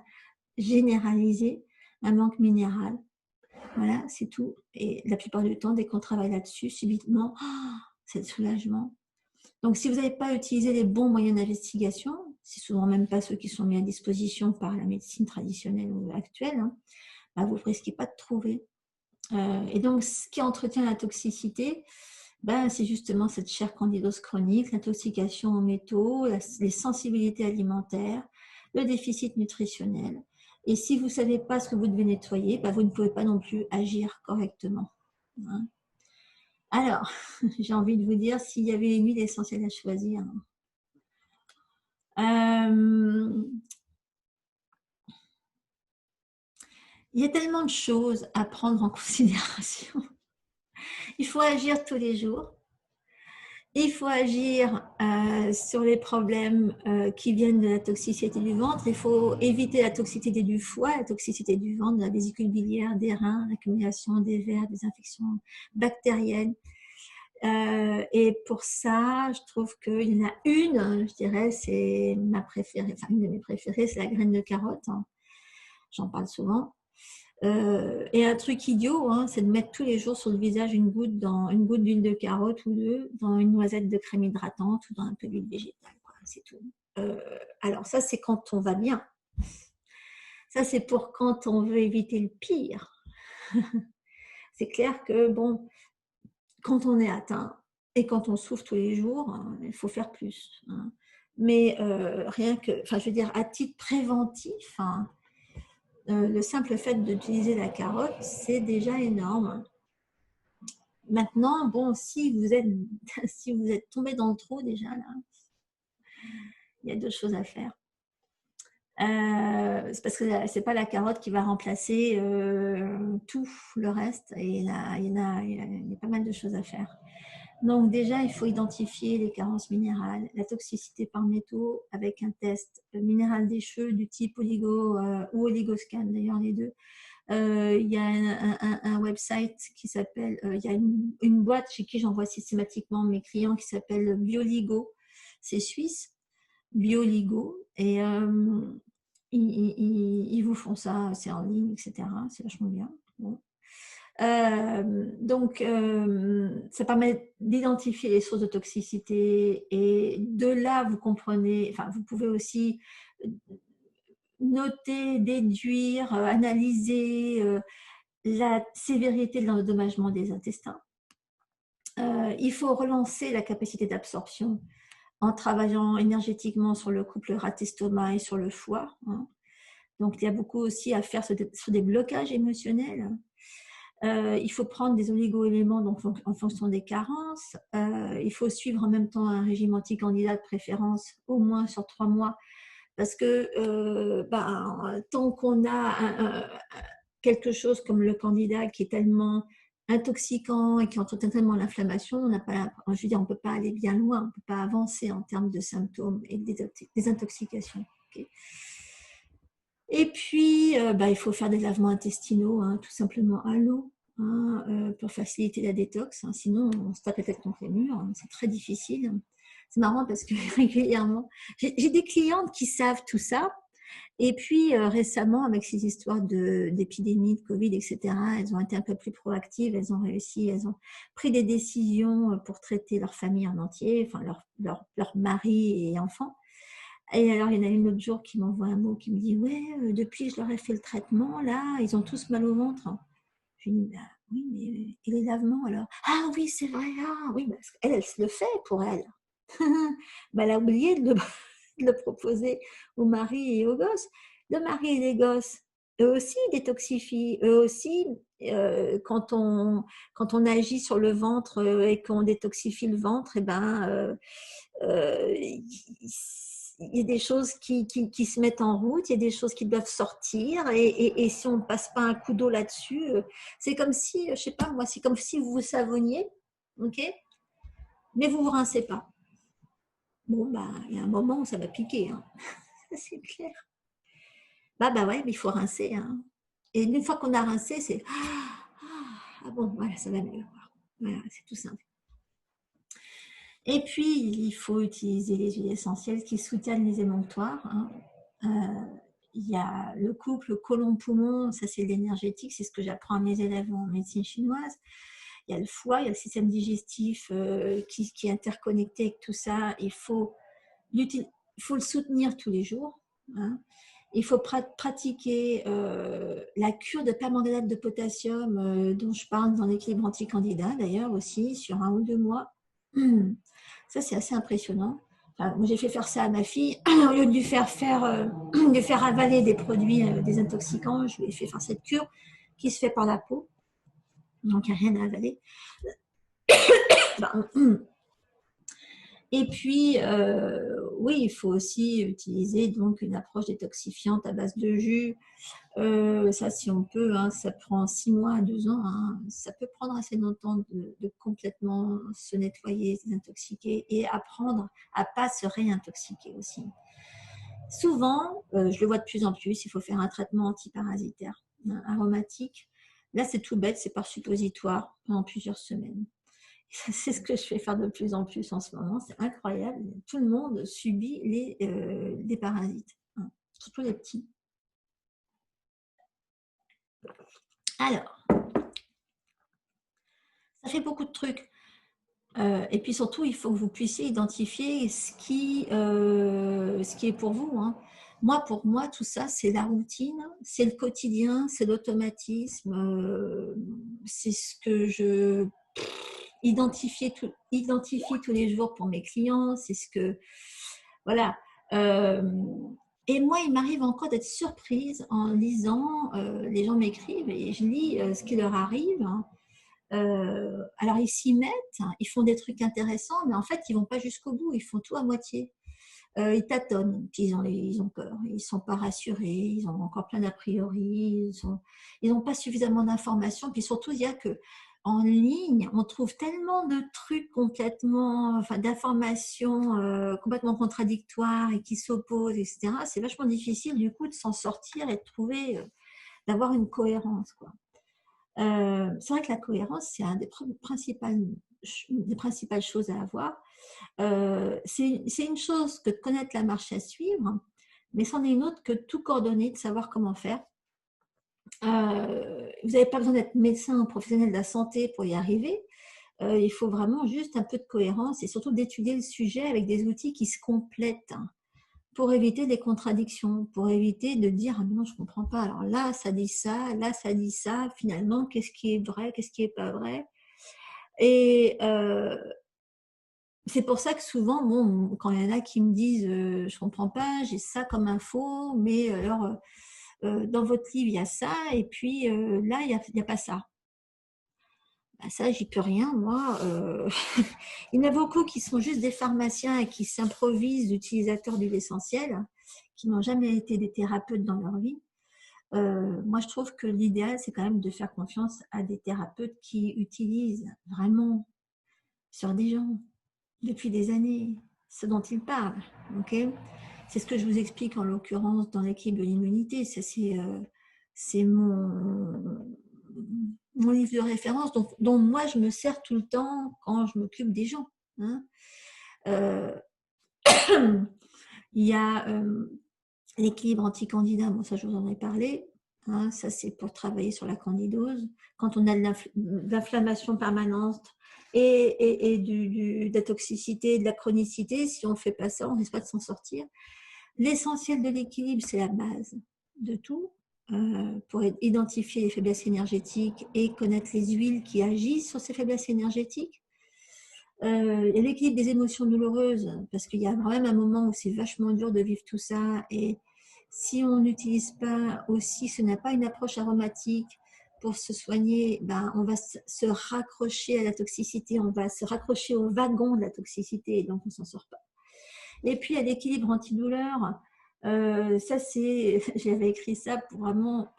Speaker 1: généralisés, un manque minéral. Voilà, c'est tout. Et la plupart du temps, dès qu'on travaille là-dessus, subitement, c'est le soulagement. Donc, si vous n'avez pas utilisé les bons moyens d'investigation, c'est souvent même pas ceux qui sont mis à disposition par la médecine traditionnelle ou actuelle, hein, vous ne risquez pas de trouver. Et donc, ce qui entretient la toxicité, c'est justement cette chère candidose chronique, l'intoxication aux métaux, les sensibilités alimentaires, le déficit nutritionnel. Et si vous ne savez pas ce que vous devez nettoyer, vous ne pouvez pas non plus agir correctement. Hein. Alors, j'ai envie de vous dire, s'il y avait une huile essentielle à choisir. Il y a tellement de choses à prendre en considération. Il faut agir tous les jours. Il faut agir sur les problèmes qui viennent de la toxicité du ventre. Il faut éviter la toxicité du foie, la toxicité du ventre, de la vésicule biliaire, des reins, l'accumulation des vers, des infections bactériennes. Et pour ça, je trouve qu'il y en a une, je dirais, c'est ma préférée, enfin une de mes préférées, c'est la graine de carotte. Hein. J'en parle souvent. Et un truc idiot, hein, c'est de mettre tous les jours sur le visage une goutte d'huile de carotte ou deux, dans une noisette de crème hydratante ou dans un peu d'huile végétale. C'est tout. Alors ça, c'est quand on va bien. Ça, c'est pour quand on veut éviter le pire. C'est clair que, bon, quand on est atteint, Et quand on souffre tous les jours, il faut faire plus, hein. Mais rien que, enfin, je veux dire, à titre préventif, hein, le simple fait d'utiliser la carotte, c'est déjà énorme. Maintenant, bon, si vous êtes, si vous êtes tombé dans le trou déjà, là, il y a d'autres choses à faire. C'est parce que c'est pas la carotte qui va remplacer tout le reste. Et il y a pas mal de choses à faire. Donc déjà, il faut identifier les carences minérales, la toxicité par métaux avec un test minéral des cheveux du type oligo ou oligoscan, d'ailleurs les deux. Il y a un website qui s'appelle, il y a une boîte chez qui j'envoie systématiquement mes clients qui s'appelle Bioligo, c'est suisse, Bioligo, et ils vous font ça, c'est en ligne, etc. C'est vachement bien. Bon. Donc, ça permet d'identifier les sources de toxicité et de là, vous comprenez, enfin, vous pouvez aussi noter, déduire, analyser la sévérité de l'endommagement des intestins. Il faut relancer la capacité d'absorption en travaillant énergétiquement sur le couple rat-estomac et sur le foie, hein. Donc, il y a beaucoup aussi à faire sur des blocages émotionnels. Il faut prendre des oligo-éléments en fonction des carences. Il faut suivre en même temps un régime anti-candidat de préférence au moins sur 3 mois parce que tant qu'on a quelque chose comme le candidat qui est tellement intoxicant et qui entraîne tellement l'inflammation, on n'a pas, je veux dire, on ne peut pas aller bien loin, on ne peut pas avancer en termes de symptômes et des intoxications. Okay. Et puis, il faut faire des lavements intestinaux, hein, tout simplement à l'eau, hein, pour faciliter la détox. Hein, sinon, on se tape la tête contre les murs. Hein, c'est très difficile. C'est marrant parce que régulièrement, j'ai des clientes qui savent tout ça. Et puis, récemment, avec ces histoires d'épidémie, de Covid, etc., elles ont été un peu plus proactives. Elles ont réussi, elles ont pris des décisions pour traiter leur famille en entier, enfin leur mari et enfants. Et alors, il y en a une l'autre jour qui m'envoie un mot qui me dit « Ouais, depuis que je leur ai fait le traitement, là, ils ont tous mal au ventre. » Je lui dis bah, « Oui, mais et les lavements alors ?»« Ah oui, c'est vrai, ah oui, parce qu'elle, elle se le fait pour elle. » Elle a oublié de le proposer au mari et aux gosses. Le mari et les gosses, eux aussi détoxifient. Eux aussi, quand on agit sur le ventre et qu'on détoxifie le ventre, et il y a des choses qui se mettent en route, il y a des choses qui doivent sortir, et si on ne passe pas un coup d'eau là-dessus, c'est comme si, je ne sais pas moi, c'est comme si vous vous savonniez, ok, mais vous ne vous rincez pas. Bon, il y a un moment où ça va piquer, hein. C'est clair. Ouais, mais il faut rincer, hein. Et une fois qu'on a rincé, c'est ah bon, voilà, ça va mieux. Voilà, c'est tout simple. Et puis, il faut utiliser les huiles essentielles qui soutiennent les émonctoires, hein. Il y a le couple côlon-poumon, ça c'est l'énergétique, c'est ce que j'apprends à mes élèves en médecine chinoise. Il y a le foie, il y a le système digestif qui est interconnecté avec tout ça. Il faut le soutenir tous les jours, hein. Il faut pratiquer la cure de permanganate de potassium dont je parle dans l'équilibre anti-candidat d'ailleurs aussi, sur 1 ou 2 mois. Ça, c'est assez impressionnant. Enfin, moi, j'ai fait faire ça à ma fille. Au lieu de lui faire avaler des produits désintoxicants, je lui ai fait faire cette cure qui se fait par la peau. Donc, il n'y a rien à avaler. Et puis, oui, il faut aussi utiliser donc une approche détoxifiante à base de jus. Ça, si on peut, hein, ça prend 6 mois à 2 ans. Hein. Ça peut prendre assez longtemps de complètement se nettoyer, se désintoxiquer et apprendre à ne pas se réintoxiquer aussi. Souvent, je le vois de plus en plus, il faut faire un traitement antiparasitaire, hein, aromatique. Là, c'est tout bête, c'est par suppositoire pendant plusieurs semaines. C'est ce que je fais faire de plus en plus en ce moment. C'est incroyable. Tout le monde subit les parasites, hein, surtout les petits. Alors, ça fait beaucoup de trucs. Et puis surtout, il faut que vous puissiez identifier ce qui est pour vous, hein. Moi, pour moi, tout ça, c'est la routine, c'est le quotidien, c'est l'automatisme, c'est ce que identifie tous les jours pour mes clients. C'est ce que, voilà. Et moi, il m'arrive encore d'être surprise en lisant, les gens m'écrivent et je lis ce qui leur arrive. Hein. Alors, ils s'y mettent, hein, ils font des trucs intéressants, mais en fait, ils ne vont pas jusqu'au bout, ils font tout à moitié. Ils tâtonnent, puis ils ont peur, ils ne sont pas rassurés, ils ont encore plein d'a priori, ils n'ont pas suffisamment d'informations, puis surtout, il y a que en ligne, on trouve tellement de trucs complètement, enfin, d'informations complètement contradictoires et qui s'opposent, etc. C'est vachement difficile du coup de s'en sortir et de trouver, d'avoir une cohérence, quoi. C'est vrai que la cohérence, c'est un des principales choses à avoir. C'est une chose que de connaître la marche à suivre, mais c'en est une autre que tout coordonner, de savoir comment faire. Vous n'avez pas besoin d'être médecin ou professionnel de la santé pour y arriver. Il faut vraiment juste un peu de cohérence et surtout d'étudier le sujet avec des outils qui se complètent, hein, pour éviter des contradictions, pour éviter de dire « Ah non, je ne comprends pas, alors là, ça dit ça, là, ça dit ça, finalement, qu'est-ce qui est vrai, qu'est-ce qui n'est pas vrai ?» Et c'est pour ça que souvent, bon, quand il y en a qui me disent je ne comprends pas, j'ai ça comme info, mais alors dans votre livre il y a ça, et puis là il y a pas ça. Ben, ça, j'y peux rien, moi. Il y en a beaucoup qui sont juste des pharmaciens et qui s'improvisent utilisateurs d'huile essentielle, qui n'ont jamais été des thérapeutes dans leur vie. Moi, je trouve que l'idéal, c'est quand même de faire confiance à des thérapeutes qui utilisent vraiment sur des gens depuis des années ce dont ils parlent. Okay, c'est ce que je vous explique en l'occurrence dans l'équipe de l'immunité. C'est mon livre de référence dont moi je me sers tout le temps quand je m'occupe des gens. Hein. Il y a l'équilibre anti-candida, bon ça je vous en ai parlé. Hein, ça c'est pour travailler sur la candidose. Quand on a de l'inflammation permanente et de la toxicité, de la chronicité, si on ne fait pas ça, on risque pas de s'en sortir. L'essentiel de l'équilibre, c'est la base de tout. Pour identifier les faiblesses énergétiques et connaître les huiles qui agissent sur ces faiblesses énergétiques. Il y a l'équilibre des émotions douloureuses, parce qu'il y a quand même un moment où c'est vachement dur de vivre tout ça, et si on n'utilise pas aussi, si on n'a pas une approche aromatique pour se soigner, ben on va se raccrocher à la toxicité, on va se raccrocher au wagon de la toxicité, et donc on ne s'en sort pas. Et puis, il y a l'équilibre antidouleur. Ça, c'est, j'avais écrit ça pour vraiment...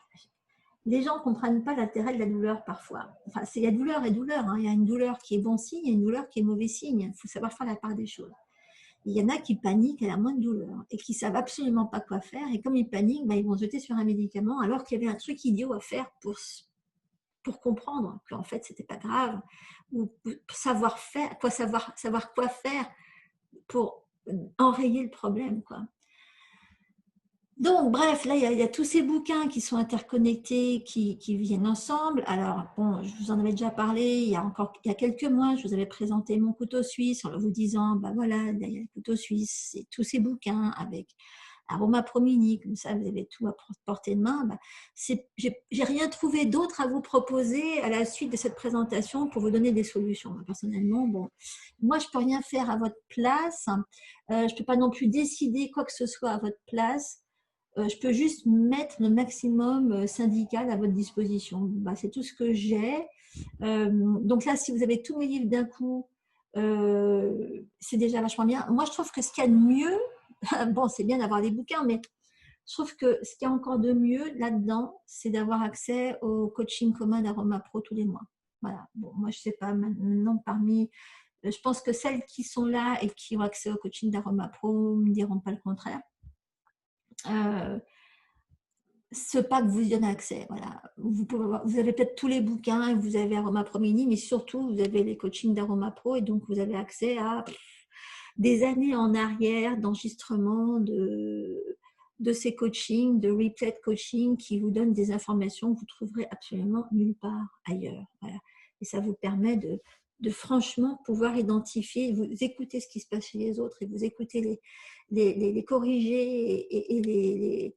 Speaker 1: Les gens ne comprennent pas l'intérêt de la douleur parfois. Enfin, il y a douleur et douleur. Hein. Il y a une douleur qui est bon signe, il y a une douleur qui est mauvais signe. Il faut savoir faire la part des choses. Il y en a qui paniquent à la moindre douleur et qui ne savent absolument pas quoi faire. Et comme ils paniquent, ben, ils vont se jeter sur un médicament alors qu'il y avait un truc idiot à faire pour comprendre qu'en fait, ce n'était pas grave. Ou pour savoir quoi faire pour enrayer le problème, quoi. Donc, bref, là, il y a tous ces bouquins qui sont interconnectés, qui viennent ensemble. Alors, bon, je vous en avais déjà parlé il y a quelques mois, je vous avais présenté mon couteau suisse en vous disant, ben voilà, il y a le couteau suisse, c'est tous ces bouquins avec Aroma Promini, comme ça, vous avez tout à portée de main. Ben, j'ai rien trouvé d'autre à vous proposer à la suite de cette présentation pour vous donner des solutions. Personnellement, bon, moi, je ne peux rien faire à votre place. Je ne peux pas non plus décider quoi que ce soit à votre place. Je peux juste mettre le maximum syndical à votre disposition. Bah, c'est tout ce que j'ai. Donc là, si vous avez tous mes livres d'un coup, c'est déjà vachement bien. Moi, je trouve que ce qu'il y a de mieux, bon, c'est bien d'avoir des bouquins, mais je trouve que ce qu'il y a encore de mieux là-dedans, c'est d'avoir accès au coaching commun d'Aroma Pro tous les mois. Voilà. Bon, moi, je ne sais pas maintenant je pense que celles qui sont là et qui ont accès au coaching d'Aroma Pro ne me diront pas le contraire. Ce pack vous y donne accès. Voilà. Vous avez peut-être tous les bouquins, vous avez Aroma Promini, mais surtout, vous avez les coachings d'Aroma Pro et donc vous avez accès à des années en arrière d'enregistrement de ces coachings, de replay de coaching qui vous donnent des informations que vous trouverez absolument nulle part ailleurs. Voilà. Et ça vous permet de franchement pouvoir identifier, vous écoutez ce qui se passe chez les autres et vous écoutez les corriger et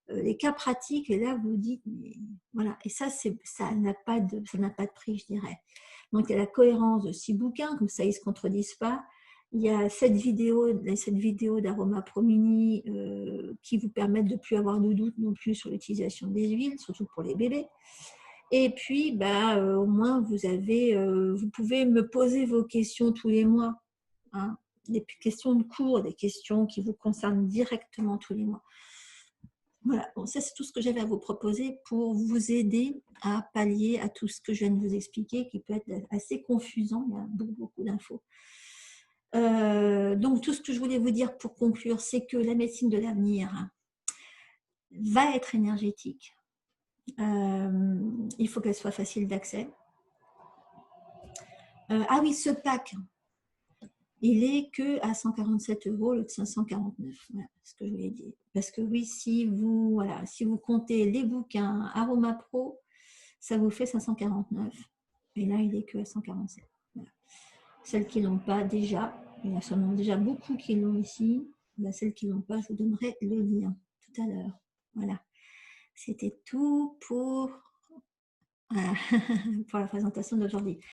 Speaker 1: les cas pratiques, et là vous dites mais voilà, et ça n'a pas de prix, je dirais. Donc, il y a la cohérence de 6 bouquins, comme ça, ils ne se contredisent pas. Il y a cette vidéo d'Aroma Pro Mini qui vous permettent de ne plus avoir de doute non plus sur l'utilisation des huiles, surtout pour les bébés. Et puis, bah, au moins, vous pouvez me poser vos questions tous les mois, hein, des questions de cours, des questions qui vous concernent directement tous les mois. Voilà, bon, ça c'est tout ce que j'avais à vous proposer pour vous aider à pallier à tout ce que je viens de vous expliquer, qui peut être assez confusant, il y a beaucoup d'infos. Donc tout ce que je voulais vous dire pour conclure, c'est que la médecine de l'avenir va être énergétique. Il faut qu'elle soit facile d'accès. Ah oui, ce pack, il est que à 147 € au lieu de 549. Voilà ce que je voulais dire. Parce que oui, si vous comptez les bouquins Aroma Pro, ça vous fait 549. Et là, il est que à 147. Voilà. Celles qui ne l'ont pas déjà, il y en a sûrement déjà beaucoup qui l'ont ici. Ben, celles qui ne l'ont pas, je vous donnerai le lien tout à l'heure. Voilà. C'était tout pour, voilà, pour la présentation d'aujourd'hui.